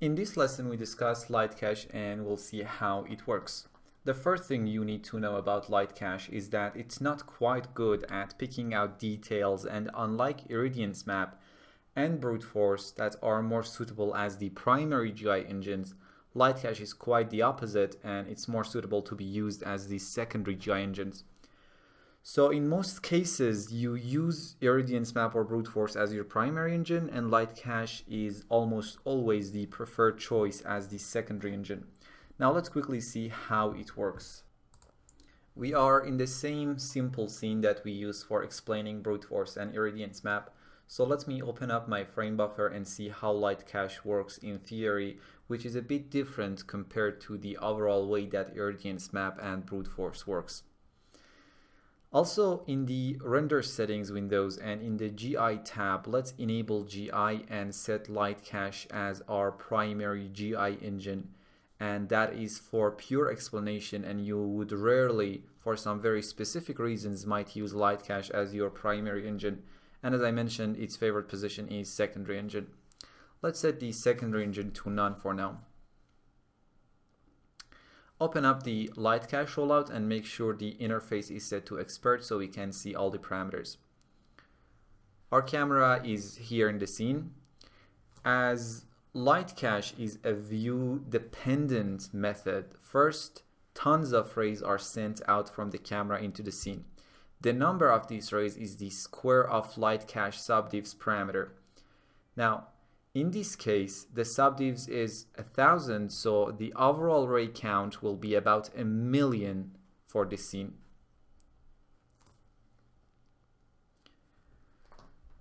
In this lesson, we discuss light cache and we'll see how it works. The first thing you need to know about light cache is that it's not quite good at picking out details, and unlike Iridian's map and brute force that are more suitable as the primary GI engines, light cache is quite the opposite and it's more suitable to be used as the secondary GI engines. So in most cases, you use Iridian's map or brute force as your primary engine, and light cache is almost always the preferred choice as the secondary engine. Now let's quickly see how it works. We are in the same simple scene that we use for explaining brute force and Iridian's map. So let me open up my frame buffer and see how light cache works in theory, which is a bit different compared to the overall way that Iridian's map and brute force works. Also, in the render settings windows and in the GI tab, let's enable GI and set light cache as our primary GI engine. And that is for pure explanation, and you would rarely, for some very specific reasons, might use light cache as your primary engine. And as I mentioned, its favorite position is secondary engine. Let's set the secondary engine to none for now. Open up the light cache rollout and make sure the interface is set to expert so we can see all the parameters. Our camera is here in the scene. As light cache is a view dependent method, first tons of rays are sent out from the camera into the scene. The number of these rays is the square of light cache subdivs parameter. Now, in this case, the subdivs is 1,000, so the overall ray count will be about 1,000,000 for this scene.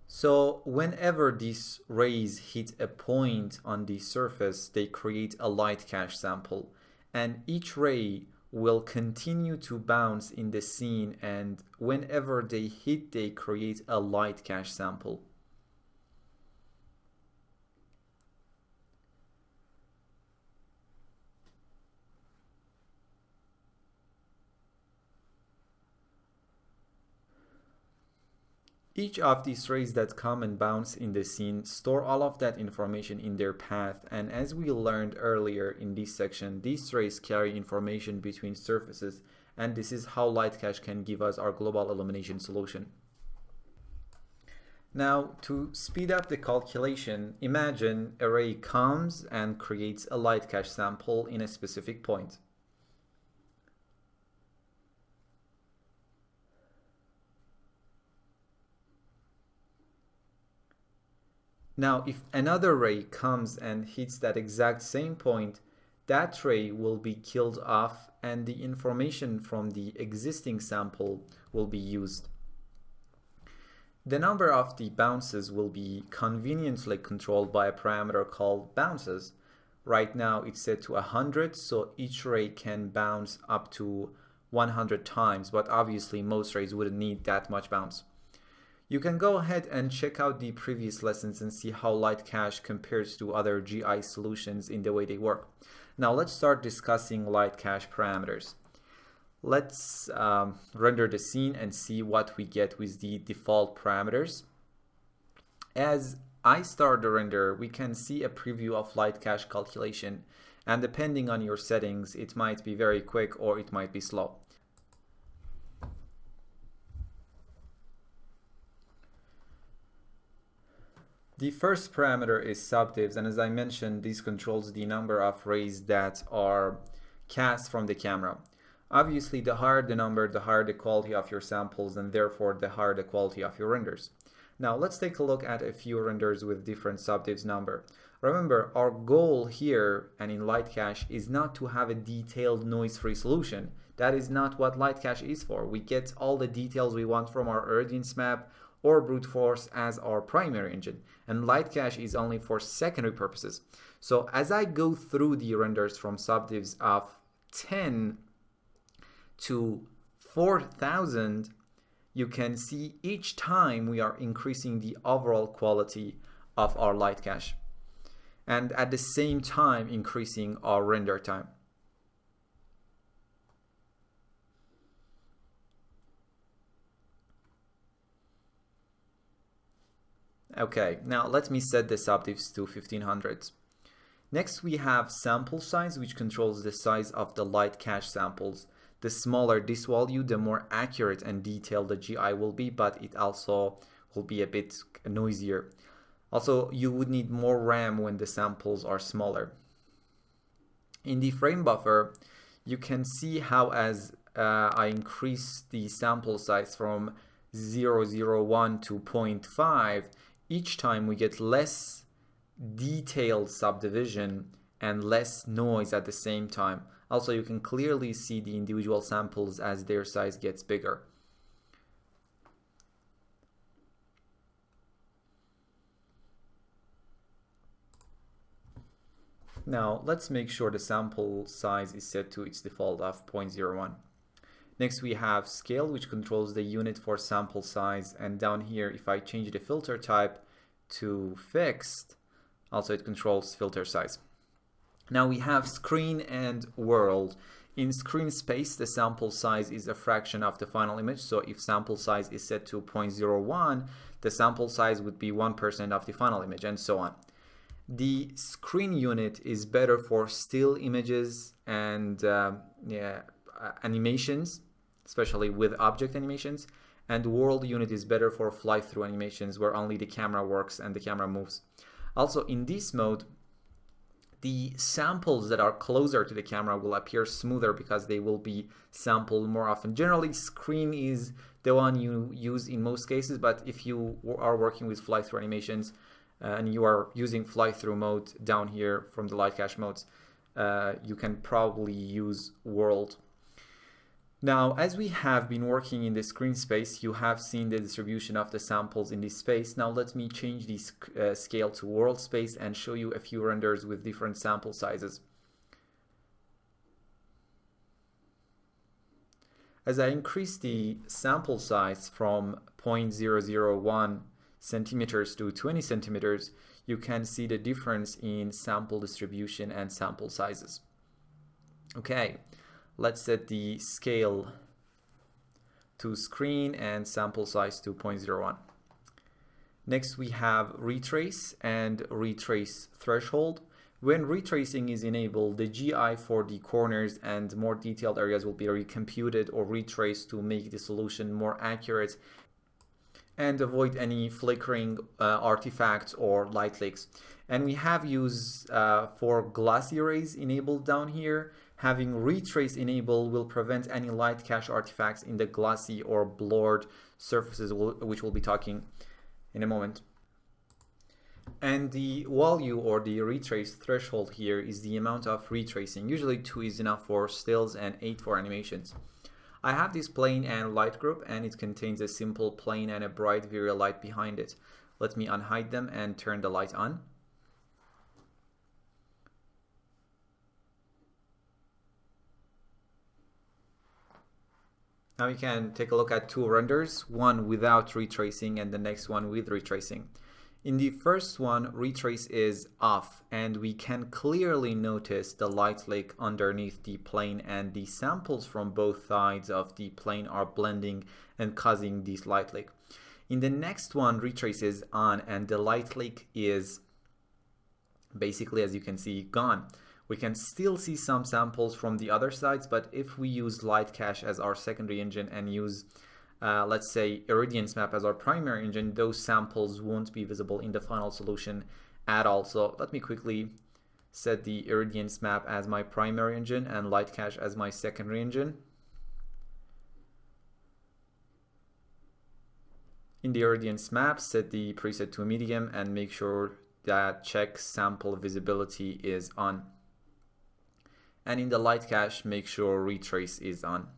So whenever these rays hit a point on the surface, they create a light cache sample, and each ray will continue to bounce in the scene, and whenever they hit, they create a light cache sample. Each of these rays that come and bounce in the scene store all of that information in their path, and as we learned earlier in this section, these rays carry information between surfaces, and this is how light cache can give us our global illumination solution. Now, to speed up the calculation, imagine a ray comes and creates a light cache sample in a specific point. Now, if another ray comes and hits that exact same point, that ray will be killed off and the information from the existing sample will be used. The number of the bounces will be conveniently controlled by a parameter called bounces. Right now it's set to 100, so each ray can bounce up to 100 times, but obviously most rays wouldn't need that much bounce. You can go ahead and check out the previous lessons and see how light cache compares to other GI solutions in the way they work. Now let's start discussing light cache parameters. Let's render the scene and see what we get with the default parameters. As I start the render, we can see a preview of light cache calculation, and depending on your settings, it might be very quick or it might be slow. The first parameter is subdivs, and as I mentioned, this controls the number of rays that are cast from the camera. Obviously, the higher the number, the higher the quality of your samples, and therefore the higher the quality of your renders. Now let's take a look at a few renders with different subdivs number. Remember, our goal here and in light cache is not to have a detailed noise-free solution. That is not what light cache is for. We get all the details we want from our Iridian's map or brute force as our primary engine, and light cache is only for secondary purposes. So as I go through the renders from subdivs of 10 to 4,000, you can see each time we are increasing the overall quality of our light cache, and at the same time increasing our render time. Okay, now let me set the subdivs to 1500. Next, we have sample size, which controls the size of the light cache samples. The smaller this value, the more accurate and detailed the GI will be, but it also will be a bit noisier. Also, you would need more RAM when the samples are smaller. In the frame buffer, you can see how as I increase the sample size from 0.01 to 0.5, each time we get less detailed subdivision and less noise at the same time. Also, you can clearly see the individual samples as their size gets bigger. Now, let's make sure the sample size is set to its default of 0.01. Next, we have scale, which controls the unit for sample size. And down here, if I change the filter type to fixed, also it controls filter size. Now we have screen and world. In screen space, the sample size is a fraction of the final image. So if sample size is set to 0.01, the sample size would be 1% of the final image, and so on. The screen unit is better for still images and animations, especially with object animations. And world unit is better for fly-through animations where only the camera works and the camera moves. Also, in this mode, the samples that are closer to the camera will appear smoother because they will be sampled more often. Generally, screen is the one you use in most cases, but if you are working with fly-through animations and you are using fly-through mode down here from the light cache modes, you can probably use world. Now, as we have been working in the screen space, you have seen the distribution of the samples in this space. Now let me change this scale to world space and show you a few renders with different sample sizes. As I increase the sample size from 0.001 centimeters to 20 centimeters, you can see the difference in sample distribution and sample sizes. Okay. Let's set the scale to screen and sample size to 0.01. Next, we have retrace and retrace threshold. When retracing is enabled, the GI for the corners and more detailed areas will be recomputed or retraced to make the solution more accurate and avoid any flickering artifacts or light leaks. And we have used for glossy rays enabled down here. Having retrace enabled will prevent any light cache artifacts in the glossy or blurred surfaces, which we'll be talking in a moment. And the value or the retrace threshold here is the amount of retracing. Usually 2 is enough for stills and 8 for animations. I have this plane and light group, and it contains a simple plane and a bright virial light behind it. Let me unhide them and turn the light on. Now you can take a look at 2 renders, one without retracing and the next one with retracing. In the first one, retrace is off, and we can clearly notice the light leak underneath the plane, and the samples from both sides of the plane are blending and causing this light leak. In the next one, retrace is on, and the light leak is basically, as you can see, gone. We can still see some samples from the other sides, but if we use light cache as our secondary engine and use let's say Irradiance map as our primary engine, those samples won't be visible in the final solution at all. So let me quickly set the Irradiance map as my primary engine and light cache as my secondary engine. In the Irradiance map, set the preset to medium and make sure that check sample visibility is on. And in the light cache, make sure retrace is on.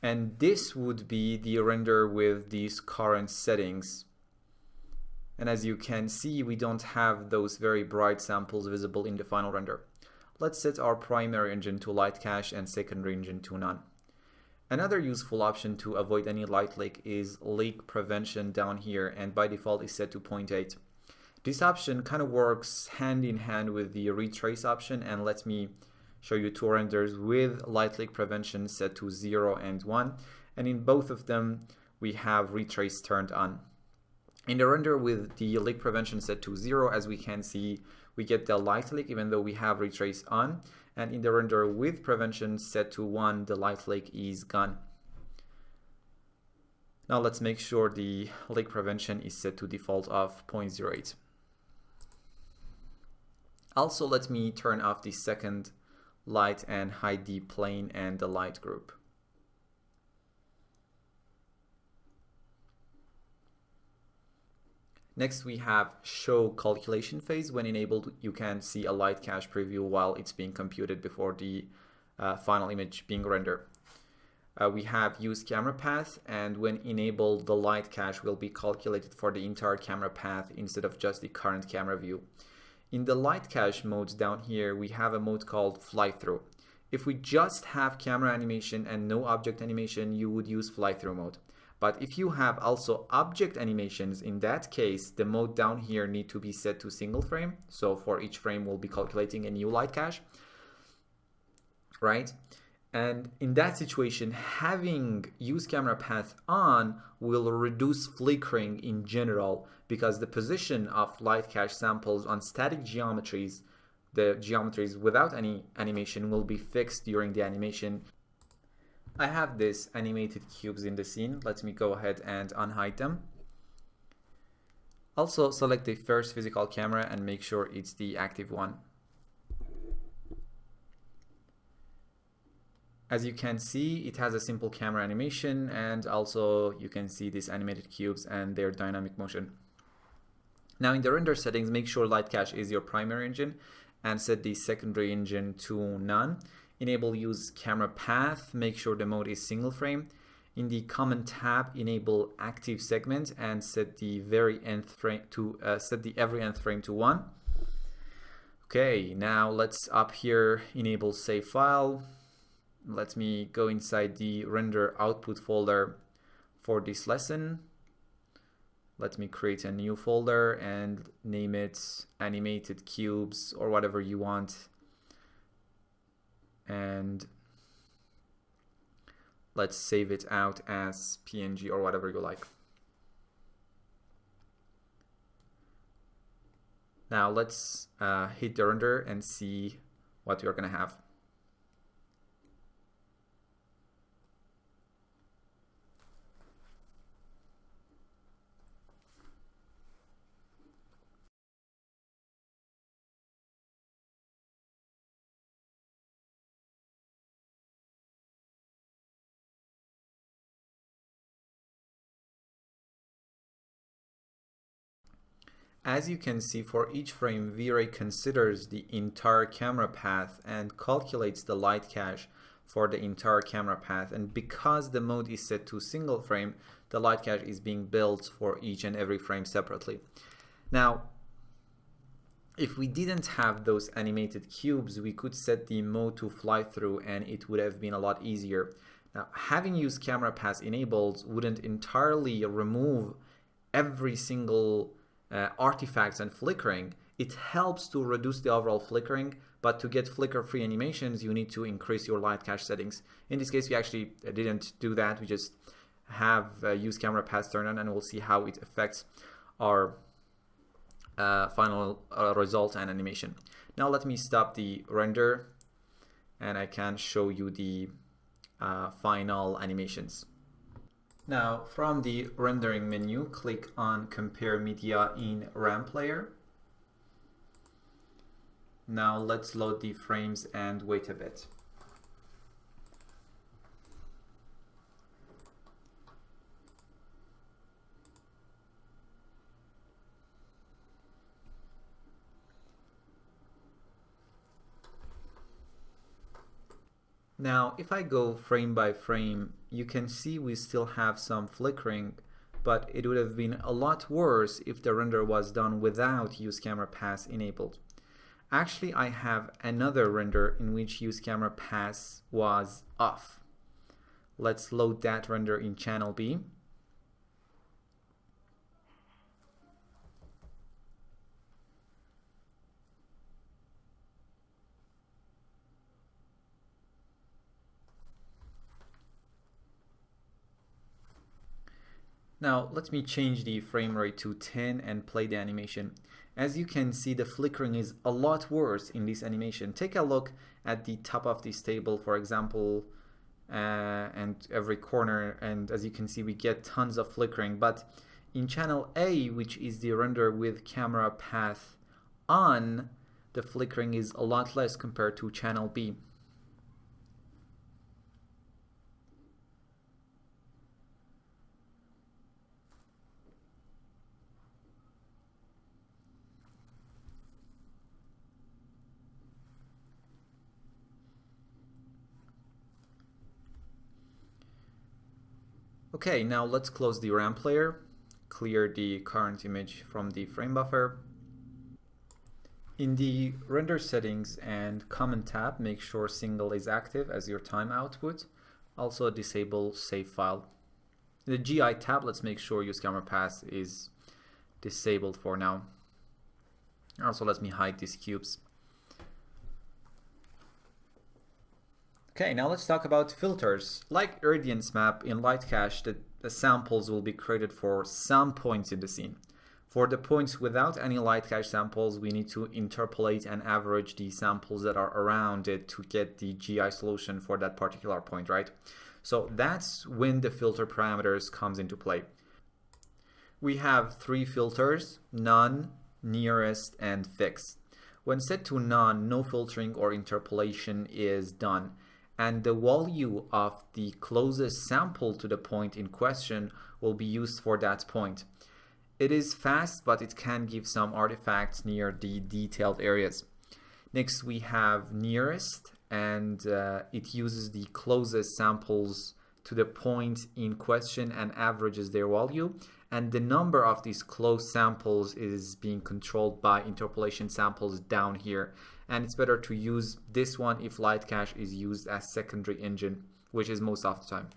And this would be the render with these current settings. And as you can see, we don't have those very bright samples visible in the final render. Let's set our primary engine to light cache and secondary engine to none. Another useful option to avoid any light leak is leak prevention down here, and by default is set to 0.8. This option kind of works hand in hand with the retrace option, and let me show you 2 renders with light leak prevention set to 0 and 1, and in both of them we have retrace turned on. In the render with the leak prevention set to 0, as we can see, we get the light leak even though we have retrace on, and in the render with prevention set to 1, the light leak is gone. Now let's make sure the leak prevention is set to default of 0.08. Also, let me turn off the second light and hide the plane and the light group. Next, we have show calculation phase. When enabled, you can see a light cache preview while it's being computed before the final image being rendered. We have use camera path, and when enabled, the light cache will be calculated for the entire camera path instead of just the current camera view. In the light cache modes down here, we have a mode called fly through. If we just have camera animation and no object animation, you would use fly through mode. But if you have also object animations, in that case, the mode down here need to be set to single frame. So for each frame, we'll be calculating a new light cache, right? And in that situation, having use camera path on will reduce flickering in general, because the position of light cache samples on static geometries, the geometries without any animation, will be fixed during the animation. I have this animated cubes in the scene. Let me go ahead and unhide them. Also select the first physical camera and make sure it's the active one. As you can see, it has a simple camera animation, and also you can see these animated cubes and their dynamic motion. Now in the render settings, make sure light cache is your primary engine and set the secondary engine to none. Enable use camera path, make sure the mode is single frame. In the comment tab, enable active segment and set the very nth frame to every nth frame to 1. Okay, now let's up here enable save file. Let me go inside the render output folder for this lesson. Let me create a new folder and name it animated cubes or whatever you want. And let's save it out as PNG or whatever you like. Now let's hit the render and see what we're going to have. As you can see, for each frame, V-Ray considers the entire camera path and calculates the light cache for the entire camera path. And because the mode is set to single frame, the light cache is being built for each and every frame separately. Now, if we didn't have those animated cubes, we could set the mode to fly through and it would have been a lot easier. Now, having use camera path enabled wouldn't entirely remove every single artifacts and flickering. It helps to reduce the overall flickering, but to get flicker-free animations, you need to increase your light cache settings. In this case, we actually didn't do that. We just have use camera path turned on, and we'll see how it affects our final result and animation. Now let me stop the render, and I can show you the final animations. Now, from the rendering menu, click on Compare Media in Ramp Layer. Now let's load the frames and wait a bit. Now, if I go frame by frame, you can see we still have some flickering, but it would have been a lot worse if the render was done without use camera path enabled. Actually, I have another render in which use camera path was off. Let's load that render in channel B. Now let me change the frame rate to 10 and play the animation. As you can see, the flickering is a lot worse in this animation. Take a look at the top of this table, for example, and every corner, and as you can see, we get tons of flickering. But in channel A, which is the render with camera path on, the flickering is a lot less compared to channel B. Okay, now let's close the ramp layer, clear the current image from the frame buffer. In the render settings and comment tab, make sure single is active as your time output. Also disable save file. In the GI tab, let's make sure use camera path is disabled for now. Also, let me hide these cubes. Okay, now let's talk about filters. Like Irradiance map in Lightcache, the samples will be created for some points in the scene. For the points without any Lightcache samples, we need to interpolate and average the samples that are around it to get the GI solution for that particular point, right? So that's when the filter parameters comes into play. We have three filters: none, nearest, and fixed. When set to none, no filtering or interpolation is done, and the value of the closest sample to the point in question will be used for that point. It is fast, but it can give some artifacts near the detailed areas. Next, we have nearest, and it uses the closest samples to the point in question and averages their value. And the number of these close samples is being controlled by interpolation samples down here. And it's better to use this one if Lightcache is used as secondary engine, which is most of the time.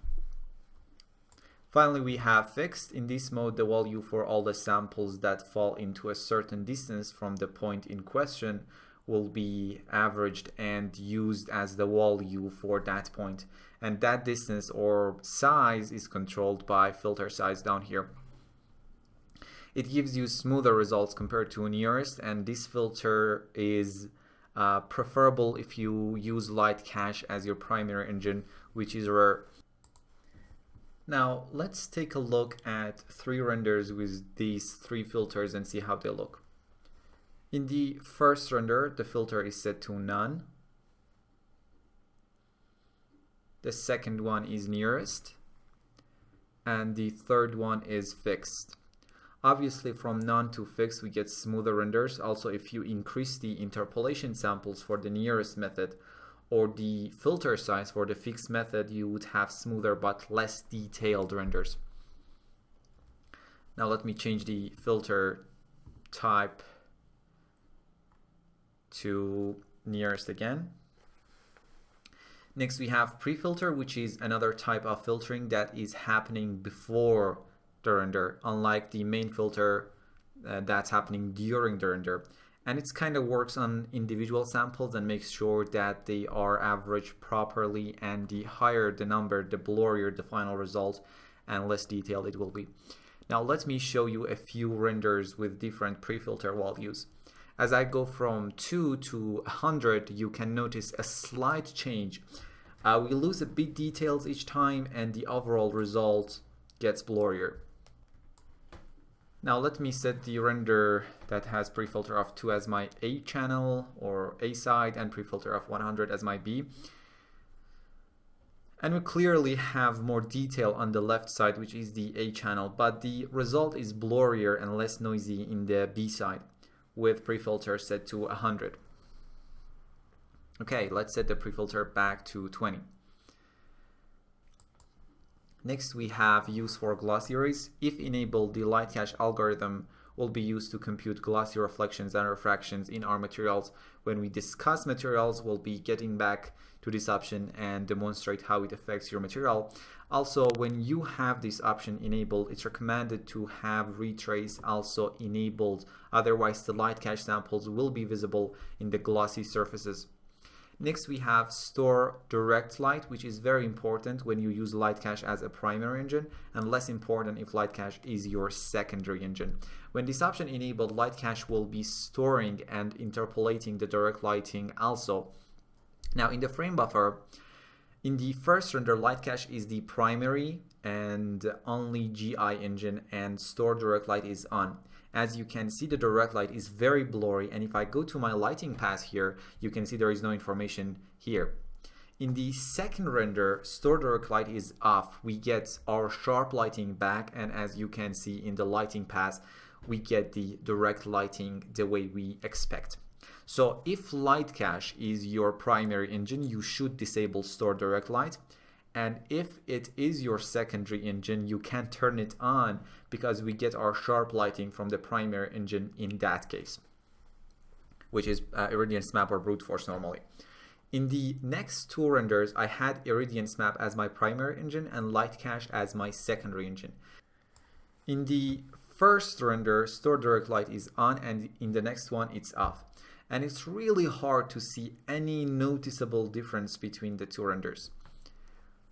Finally, we have fixed. In this mode, the value for all the samples that fall into a certain distance from the point in question will be averaged and used as the value for that point. And that distance or size is controlled by filter size down here. It gives you smoother results compared to nearest, and this filter is preferable if you use Lightcache as your primary engine, which is rare. Now let's take a look at three renders with these three filters and see how they look. In the first render, the filter is set to none. The second one is nearest, and the third one is fixed. Obviously, from none to fixed, we get smoother renders. Also, if you increase the interpolation samples for the nearest method or the filter size for the fixed method, you would have smoother but less detailed renders. Now let me change the filter type to nearest again. Next, we have pre-filter, which is another type of filtering that is happening before the render, unlike the main filter that's happening during the render. And it kind of works on individual samples and makes sure that they are averaged properly, and the higher the number, the blurrier the final result and less detailed it will be. Now let me show you a few renders with different pre-filter values. As I go from 2 to 100, you can notice a slight change. We lose a bit details each time, and the overall result gets blurrier. Now let me set the render that has pre-filter of 2 as my A channel or A side, and pre-filter of 100 as my B. And we clearly have more detail on the left side, which is the A channel, but the result is blurrier and less noisy in the B side with pre-filter set to 100. Okay, let's set the pre-filter back to 20. Next, we have use for glossy rays. If enabled, the Lightcache algorithm will be used to compute glossy reflections and refractions in our materials. When we discuss materials, we'll be getting back to this option and demonstrate how it affects your material. Also, when you have this option enabled, it's recommended to have retrace also enabled. Otherwise, the Lightcache samples will be visible in the glossy surfaces. Next, we have store direct light, which is very important when you use light cache as a primary engine, and less important if light cache is your secondary engine. When this option enabled, light cache will be storing and interpolating the direct lighting also. Now in the frame buffer, in the first render, light cache is the primary and only GI engine, and store direct light is on. As you can see, the direct light is very blurry, and if I go to my lighting path here, you can see there is no information here. In the second render, store direct light is off. We get our sharp lighting back, and as you can see in the lighting path, we get the direct lighting the way we expect. So if light cache is your primary engine, you should disable store direct light. And if it is your secondary engine, you can turn it on because we get our sharp lighting from the primary engine in that case, which is Iridiance Map or Brute Force normally. In the next two renders, I had Iridiance Map as my primary engine and light cache as my secondary engine. In the first render, store direct light is on, and in the next one, it's off. And it's really hard to see any noticeable difference between the two renders.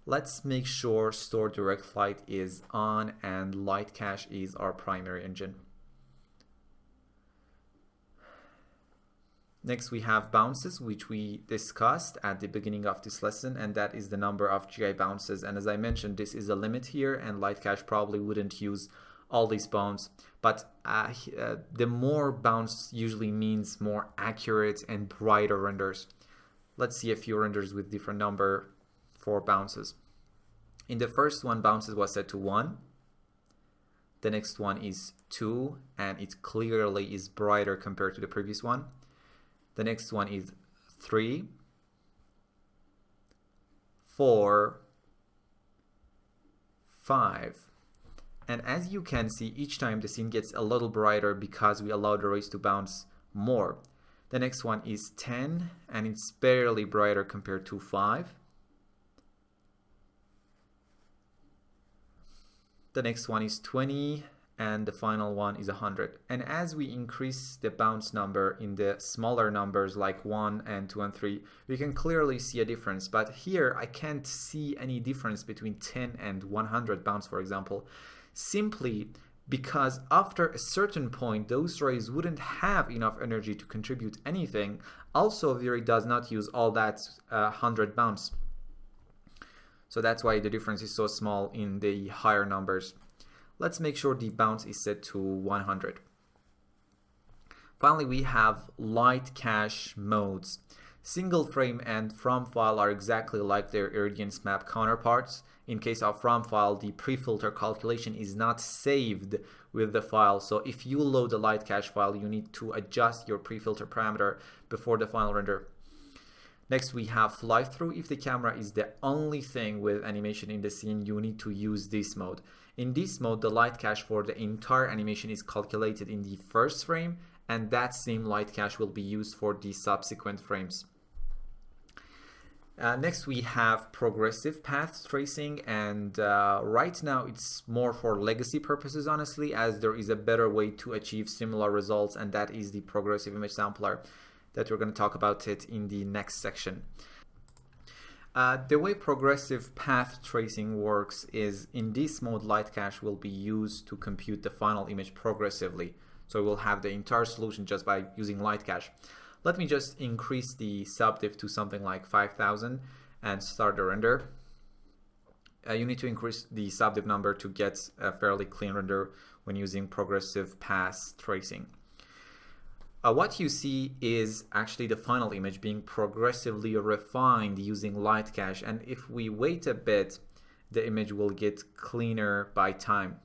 Let's make sure store direct light is on and light cache is our primary engine. Next, we have bounces, which we discussed at the beginning of this lesson, and that is the number of GI bounces. And as I mentioned, this is a limit here, and light cache probably wouldn't use all these bounce, but the more bounce usually means more accurate and brighter renders. Let's see a few renders with different number for bounces. In the first one, bounces was set to 1. The next one is 2, and it clearly is brighter compared to the previous one. The next one is 3, 4, 5. And as you can see, each time the scene gets a little brighter because we allow the rays to bounce more. The next one is 10, and it's barely brighter compared to 5. The next one is 20, and the final one is 100. And as we increase the bounce number in the smaller numbers like 1 and 2 and 3, we can clearly see a difference. But here I can't see any difference between 10 and 100 bounce, for example, simply because after a certain point, those rays wouldn't have enough energy to contribute anything. Also, V-Ray does not use all that 100 bounce. So that's why the difference is so small in the higher numbers. Let's make sure the bounce is set to 100. Finally, we have light cache modes. Single frame and from file are exactly like their Iridiance Map counterparts. In case of from file, the pre-filter calculation is not saved with the file. So if you load the light cache file, you need to adjust your pre-filter parameter before the final render. Next, we have fly through. If the camera is the only thing with animation in the scene, you need to use this mode. In this mode, the light cache for the entire animation is calculated in the first frame, and that same light cache will be used for the subsequent frames. Next, we have progressive path tracing, and right now it's more for legacy purposes, honestly, as there is a better way to achieve similar results, and that is the progressive image sampler that we're going to talk about it in the next section. The way progressive path tracing works is in this mode, light cache will be used to compute the final image progressively. So we'll have the entire solution just by using light cache. Let me just increase the subdiff to something like 5000 and start the render. You need to increase the subdiff number to get a fairly clean render when using progressive path tracing. What you see is actually the final image being progressively refined using light cache, and if we wait a bit, the image will get cleaner by time.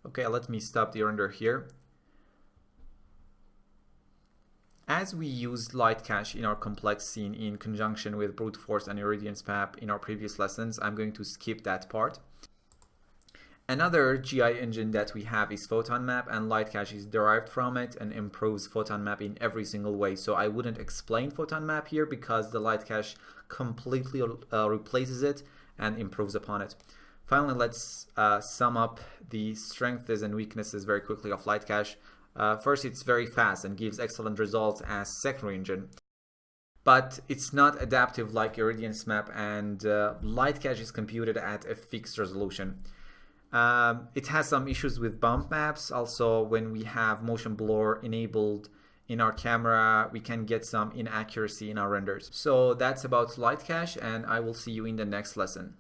Okay, let me stop the render here. As we used light cache in our complex scene in conjunction with brute force and Iridiance Map in our previous lessons, I'm going to skip that part. Another GI engine that we have is PhotonMap, and Lightcache is derived from it and improves PhotonMap in every single way. So I wouldn't explain PhotonMap here because the Lightcache completely replaces it and improves upon it. Finally, let's sum up the strengths and weaknesses very quickly of Lightcache. First, it's very fast and gives excellent results as secondary engine. But it's not adaptive like Iridian's map, and Lightcache is computed at a fixed resolution. It has some issues with bump maps. Also, when we have motion blur enabled in our camera, we can get some inaccuracy in our renders. So that's about Lightcache, and I will see you in the next lesson.